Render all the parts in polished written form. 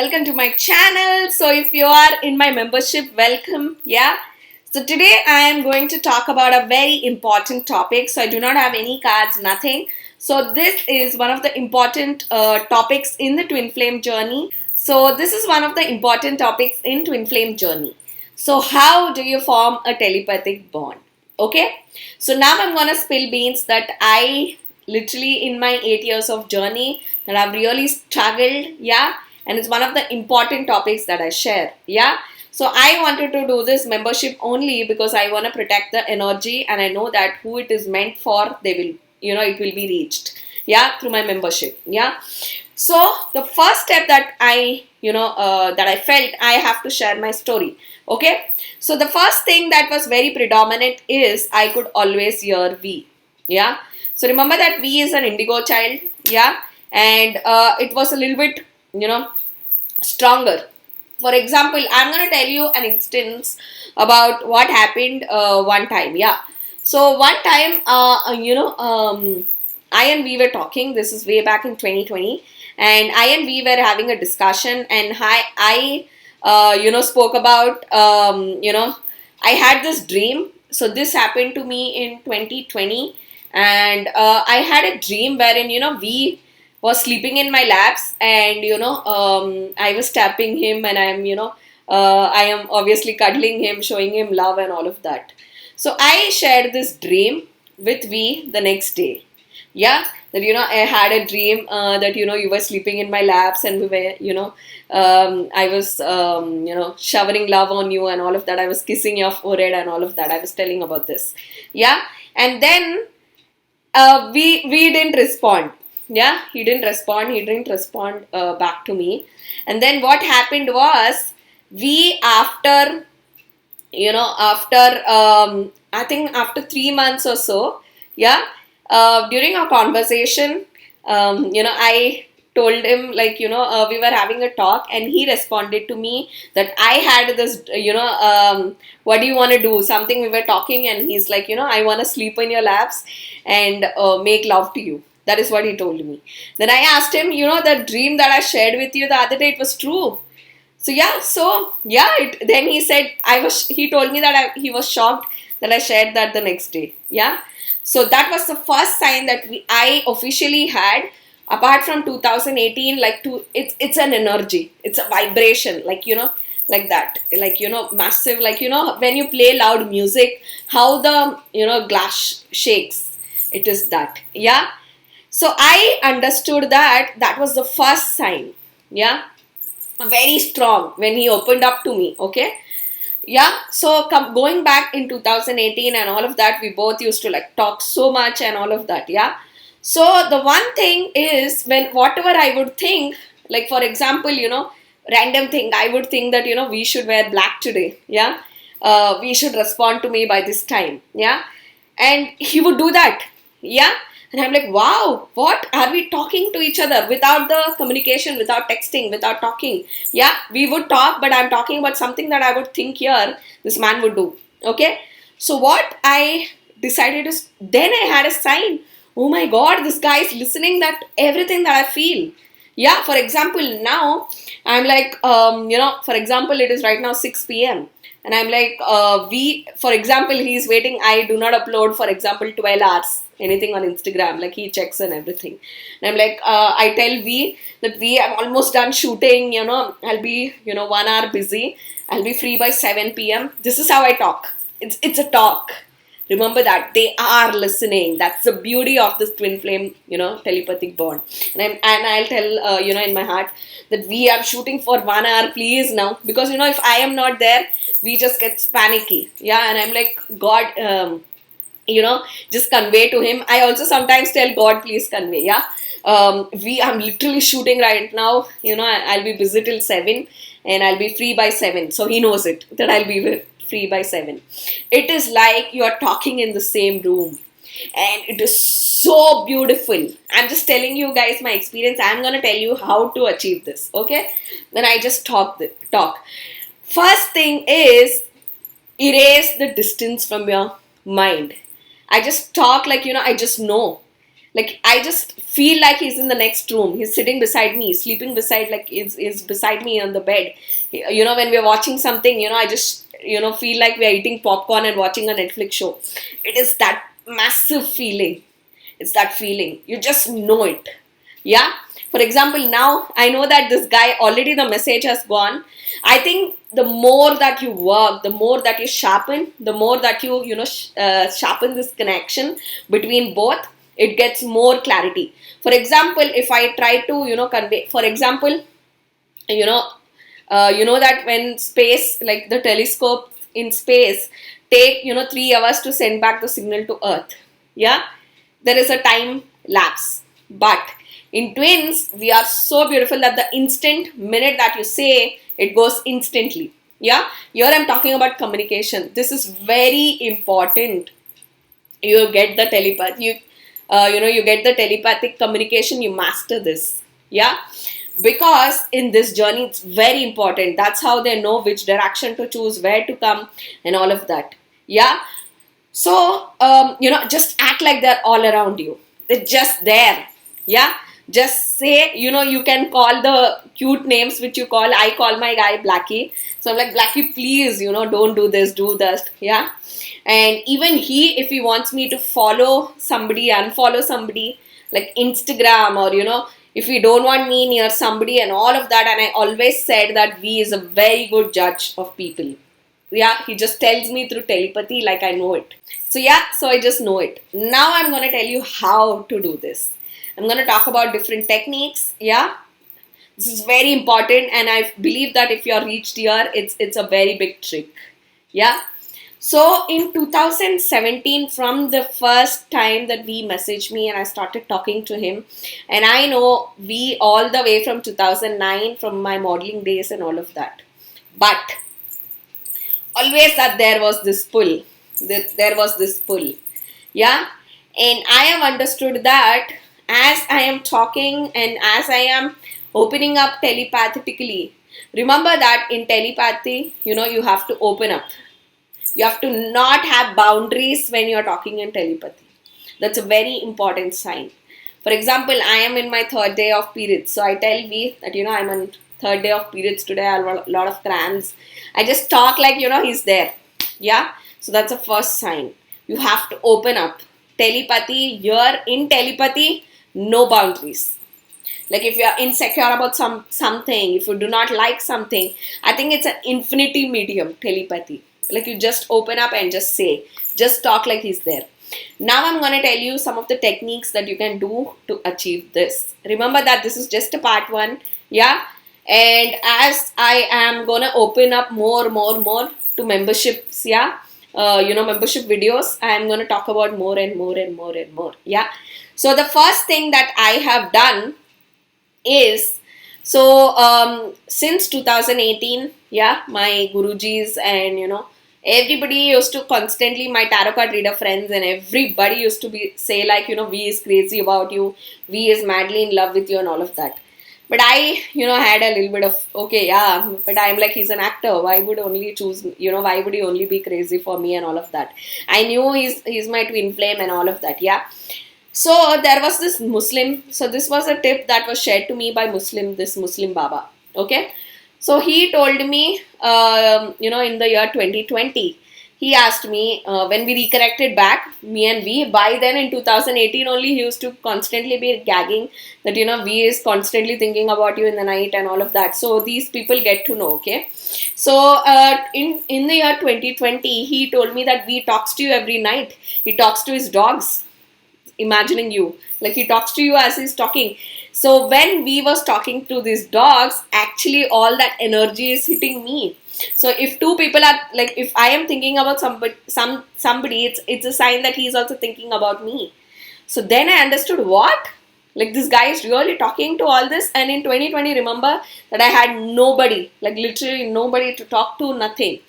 welcome to my channel. So if you are in my membership, welcome. Yeah. So today I am going to talk about a very important topic. So I do not have any cards, nothing. So this is one of the important topics in the twin flame journey. So this is one of the important topics in twin flame journey. So how do you form a telepathic bond? Okay. So now I'm going to spill beans that I literally in my 8 years of journey that I've really struggled. Yeah. And it's one of the important topics that I share. Yeah. So I wanted to do this membership only because I want to protect the energy, and I know that who it is meant for, they will, it will be reached. Yeah, through my membership. Yeah. So the first step that I felt I have to share my story. Okay. So the first thing that was very predominant is I could always hear V. Yeah. So remember that V is an indigo child. Yeah. And it was a little bit, stronger. For example, I'm going to tell you an instance about what happened one time. Yeah. So one time, I and we were talking. This is way back in 2020. And I and we were having a discussion. And I spoke about, I had this dream. So this happened to me in 2020. And I had a dream wherein, we was sleeping in my laps, and I was tapping him, and I am obviously cuddling him, showing him love and all of that. So I shared this dream with V the next day. Yeah, that I had a dream that you were sleeping in my laps, and we were I was showering love on you and all of that. I was kissing your forehead and all of that. I was telling about this. Yeah, and then we didn't respond. Yeah, he didn't respond. He didn't respond back to me. And then what happened was, after I think after 3 months or so, yeah, during our conversation, I told him, we were having a talk, and he responded to me that I had this, what do you want to do? Something we were talking, and he's like, I want to sleep in your laps and make love to you. That is what he told me. Then I asked him, the dream that I shared with you the other day, it was true. Then he said, he told me that he was shocked that I shared that the next day. Yeah. So that was the first sign that I officially had, apart from 2018, it's an energy. It's a vibration, like that, massive, when you play loud music, how the, glass shakes. It is that. Yeah. So I understood that was the first sign. Yeah. Very strong when he opened up to me. Okay. Yeah. So going back in 2018 and all of that, we both used to talk so much and all of that. Yeah. So the one thing is, when whatever I would think, for example, random thing, I would think that, we should wear black today. Yeah. We should respond to me by this time. Yeah. And he would do that. Yeah. And I'm like, wow, what? Are we talking to each other without the communication, without texting, without talking? Yeah, we would talk, but I'm talking about something that I would think here, this man would do. Okay. So what I decided is, then I had a sign. Oh my God, this guy is listening that everything that I feel. Yeah, for example, now I'm like, for example, it is right now 6 p.m. And I'm like, for example, he's waiting. I do not upload, for example, 12 hours, anything on Instagram. He checks and everything. And I'm like, I tell V that I'm almost done shooting, I'll be, 1 hour busy. I'll be free by 7 p.m. This is how I talk. It's a talk. Remember that they are listening. That's the beauty of this twin flame, telepathic bond. And I'll tell, in my heart that I'm shooting for 1 hour, please now. Because, if I am not there, we just get panicky. Yeah. And I'm like, God, just convey to him. I also sometimes tell God, please convey. Yeah. I'm literally shooting right now. I'll be busy till 7 and I'll be free by 7. So he knows it, that I'll be free by 7. It is like you are talking in the same room, and it is so beautiful. I'm just telling you guys my experience. I'm going to tell you how to achieve this. Okay. Then I just talk. First thing is, erase the distance from your mind. I just talk I just know. Like, I just feel like he's in the next room. He's sitting beside me, sleeping beside, like, is beside me on the bed. You know, when we're watching something, you know, I just, you know, feel like we're eating popcorn and watching a Netflix show. It is that massive feeling. It's that feeling. You just know it. Yeah. For example, now I know that this guy, already the message has gone. I think the more that you work, the more that you sharpen, the more that you know, sharpen this connection between both, it gets more clarity. For example, if I try to, you know, convey, for example, you know, that when space, like the telescope in space, take, you know, 3 hours to send back the signal to Earth. Yeah, there is a time lapse. But in twins, we are so beautiful that the instant minute that you say, it goes instantly. Yeah, here I'm talking about communication. This is very important. You get the telepathy. You get the telepathic communication. You master this. Yeah, because in this journey, it's very important. That's how they know which direction to choose, where to come, and all of that. Yeah. So, just act like they're all around you. They're just there. Yeah. Just say, you know, you can call the cute names which you call. I call my guy Blackie. So I'm like, Blackie, please, you know, don't do this, do that. Yeah. And even he, if he wants me to follow somebody, unfollow somebody, like Instagram, or, you know, if he don't want me near somebody and all of that. And I always said that V is a very good judge of people. Yeah, he just tells me through telepathy, like I know it. So yeah, so I just know it. Now I'm going to tell you how to do this. I'm going to talk about different techniques. Yeah, this is very important, and I believe that if you're reached here, it's a very big trick. Yeah. So in 2017, from the first time that V messaged me and I started talking to him, and I know V all the way from 2009, from my modeling days and all of that. But always that there was this pull. There was this pull. Yeah. And I have understood that as I am talking and as I am opening up telepathically, remember that in telepathy, you know, you have to open up. You have to not have boundaries when you're talking in telepathy. That's a very important sign. For example, I am in my third day of periods. So I tell V that, you know, I'm on third day of periods today. I have a lot of cramps. I just talk like, you know, he's there. Yeah. So that's the first sign. You have to open up. Telepathy, you're in telepathy, no boundaries. Like if you're insecure about something, if you do not like something, I think it's an infinity medium, telepathy. Like you just open up and just say, just talk like he's there. Now I'm going to tell you some of the techniques that you can do to achieve this. Remember that this is just a part 1. Yeah. And as I am going to open up more to memberships. Yeah. Membership videos, I am going to talk about more and more. Yeah. So the first thing that I have done is, since 2018, yeah, my gurujis and, you know, everybody used to constantly, my tarot card reader friends and everybody used to say like, you know, V is crazy about you, V is madly in love with you and all of that. But I, you know, had a little bit of, okay, yeah, but I'm like, he's an actor. Why would only choose, you know, why would he only be crazy for me and all of that? I knew he's my twin flame and all of that, yeah. So there was this Muslim, so this was a tip that was shared to me by this Muslim Baba, okay. So he told me, in the year 2020, he asked me, when we reconnected back, me and V, by then in 2018 only, he used to constantly be gagging that, you know, V is constantly thinking about you in the night and all of that. So these people get to know, okay. So in the year 2020, he told me that V talks to you every night. He talks to his dogs, imagining you. Like he talks to you as he's talking. So when we was talking to these dogs, actually all that energy is hitting me. So if two people are like, if I am thinking about somebody, it's a sign that he's also thinking about me. So then I understood what? Like this guy is really talking to all this. And in 2020, remember that I had nobody, like literally nobody to talk to, nothing.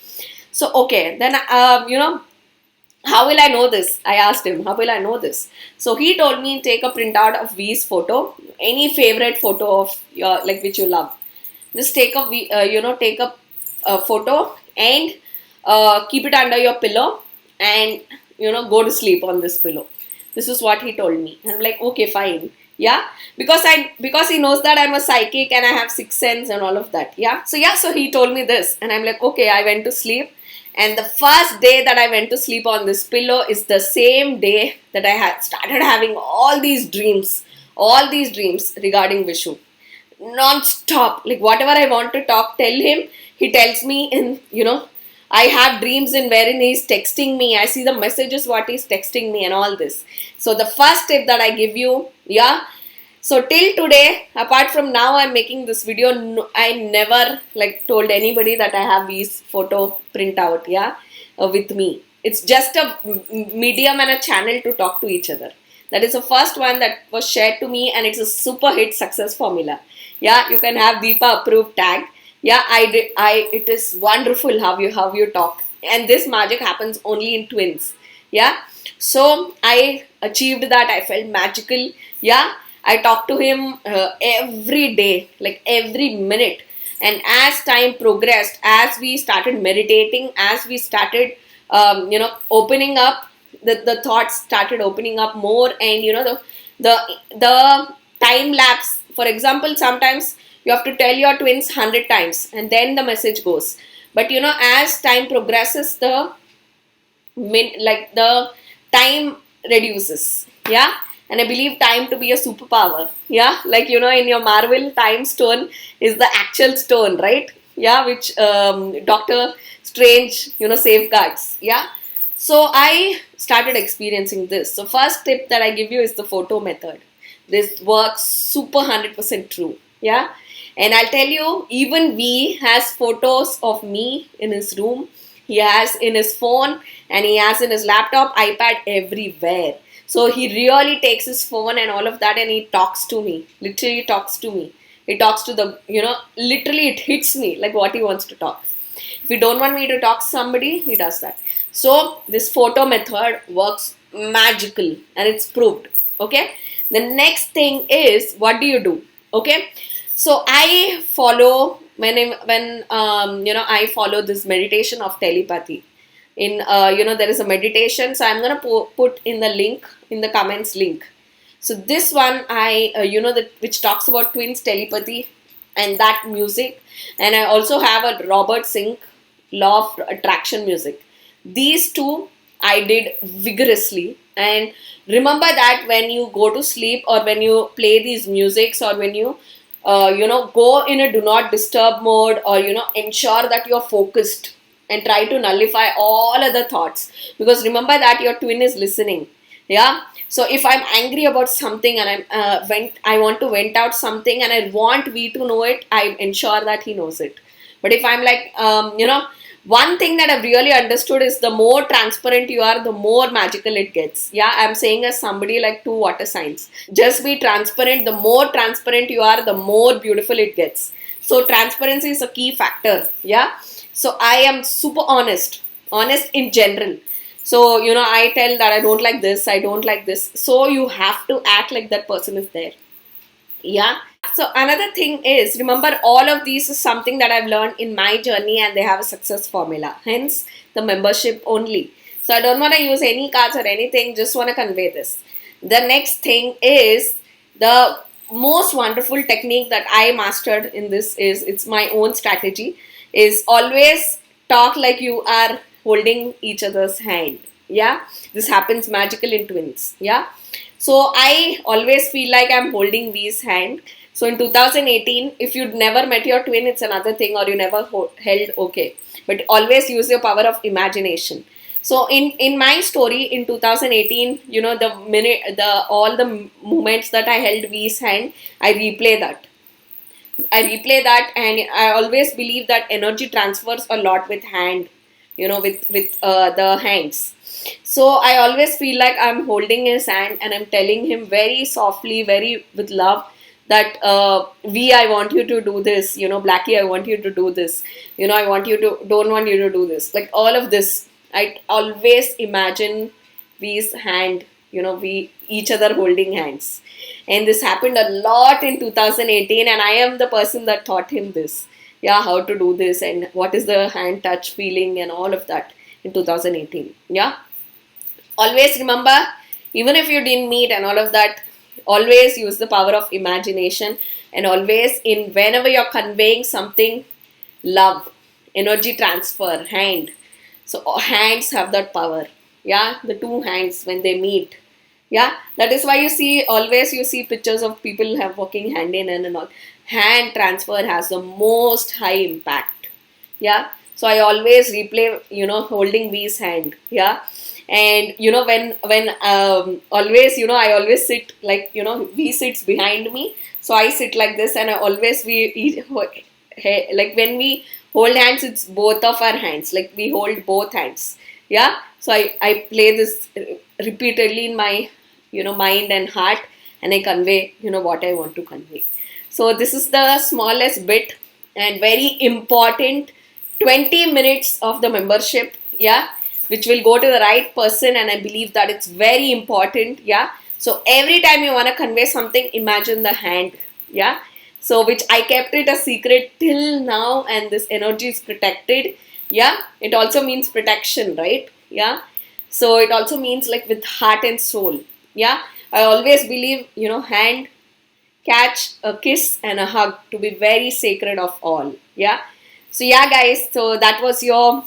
So okay, then how will I know this? I asked him, how will I know this? So he told me, take a printout of V's photo, any favorite photo of your, like which you love. Just take a photo and keep it under your pillow and, you know, go to sleep on this pillow. This is what he told me. And I'm like, okay, fine. Yeah, because he knows that I'm a psychic and I have sixth sense and all of that. Yeah, so he told me this, and I'm like, okay. I went to sleep, and the first day that I went to sleep on this pillow is the same day that I had started having all these dreams regarding Vishu, non-stop. Like whatever I want to tell him, he tells me in, I have dreams in wherein he's texting me. I see the messages what he's texting me and all this. So the first tip that I give you, yeah. So till today, apart from now I'm making this video, no, I never like told anybody that I have these photo printout, yeah, with me. It's just a medium and a channel to talk to each other. That is the first one that was shared to me, and it's a super hit success formula. Yeah, you can have Deepa approved tag. Yeah, it is wonderful how you talk, and this magic happens only in twins. Yeah, so I achieved that. I felt magical. Yeah, I talked to him every day, like every minute. And as time progressed, as we started meditating, as we started opening up, the thoughts started opening up more. And the time lapse, for example, sometimes you have to tell your twins 100 times and then the message goes. But as time progresses, the time reduces. Yeah, and I believe time to be a superpower. Yeah, like in your Marvel, time stone is the actual stone, right? Yeah, which Dr. Strange safeguards. Yeah, so I started experiencing this. So first tip that I give you is the photo method. This works super 100% true. Yeah, and I'll tell you, even V has photos of me in his room. He has in his phone, and he has in his laptop, iPad, everywhere. So he really takes his phone and all of that, and he talks to me. Literally talks to me. He talks to the, literally it hits me like what he wants to talk. If you don't want me to talk to somebody, he does that. So this photo method works magical, and it's proved. Okay. The next thing is, what do you do? Okay. So I follow I follow this meditation of telepathy. In there is a meditation, so I'm gonna put in the link in the comments link. So this one I which talks about twins telepathy and that music, and I also have a Robert Singh law of attraction music. These two I did vigorously. And remember that when you go to sleep, or when you play these musics, or when you go in a do not disturb mode, or ensure that you're focused and try to nullify all other thoughts, because remember that your twin is listening. Yeah, so if I'm angry about something, and I want to vent out something, and I want V to know it, I ensure that he knows it. But if I'm like one thing that I've really understood is, the more transparent you are, the more magical it gets. Yeah, I'm saying as somebody like 2 water signs. Just be transparent. The more transparent you are, the more beautiful it gets. So transparency is a key factor. Yeah. So I am super honest in general. So, I tell that I don't like this, I don't like this. So you have to act like that person is there. Yeah. So another thing is, remember, all of these is something that I've learned in my journey, and they have a success formula. Hence the membership only. So I don't want to use any cards or anything, just want to convey this. The next thing is, the most wonderful technique that I mastered in this is, it's my own strategy, is always talk like you are holding each other's hand. Yeah, this happens magical in twins. Yeah, so I always feel like I'm holding V's hand. So in 2018, if you'd never met your twin, it's another thing, or you never held, okay. But always use your power of imagination. So in my story in 2018, all the moments that I held V's hand, I replay that. And I always believe that energy transfers a lot with hand, with the hands. So I always feel like I'm holding his hand, and I'm telling him very softly, very with love, that V, I want you to do this, Blackie, I want you to do this, I don't want you to do this, like all of this. I always imagine V's hand, we each other holding hands. And this happened a lot in 2018, and I am the person that taught him this. Yeah, how to do this, and what is the hand touch feeling, and all of that in 2018. Yeah. Always remember, even if you didn't meet and all of that, always use the power of imagination, and always in whenever you're conveying something, love, energy transfer, hand. So hands have that power. Yeah, the two hands when they meet. Yeah, that is why you see always you see pictures of people have walking hand in hand and all. Hand transfer has the most high impact. Yeah, so I always replay, holding V's hand. Yeah, and when always, I always sit like, V sits behind me, so I sit like this, and I always like when we hold hands, it's both of our hands, like we hold both hands. Yeah, so I play this repeatedly in my mind and heart, and I convey what I want to convey. So this is the smallest bit and very important 20 minutes of the membership, yeah, which will go to the right person, and I believe that it's very important. Yeah, so every time you want to convey something, imagine the hand. Yeah, so which I kept it a secret till now, and this energy is protected. Yeah, it also means protection, right? Yeah, so it also means like with heart and soul. Yeah, I always believe, hand, catch, a kiss, and a hug to be very sacred of all. Yeah, so yeah, guys, so that was your,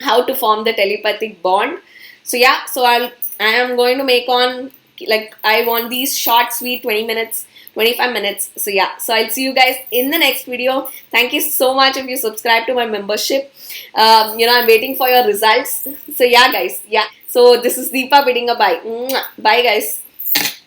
how to form the telepathic bond. So yeah, so I am going to make on, like, I want these short sweet 20 minutes, 25 minutes. So yeah, so I'll see you guys in the next video. Thank you so much if you subscribe to my membership. I'm waiting for your results. So yeah, guys, yeah, so this is Deepa bidding a bye. Mwah. Bye, guys.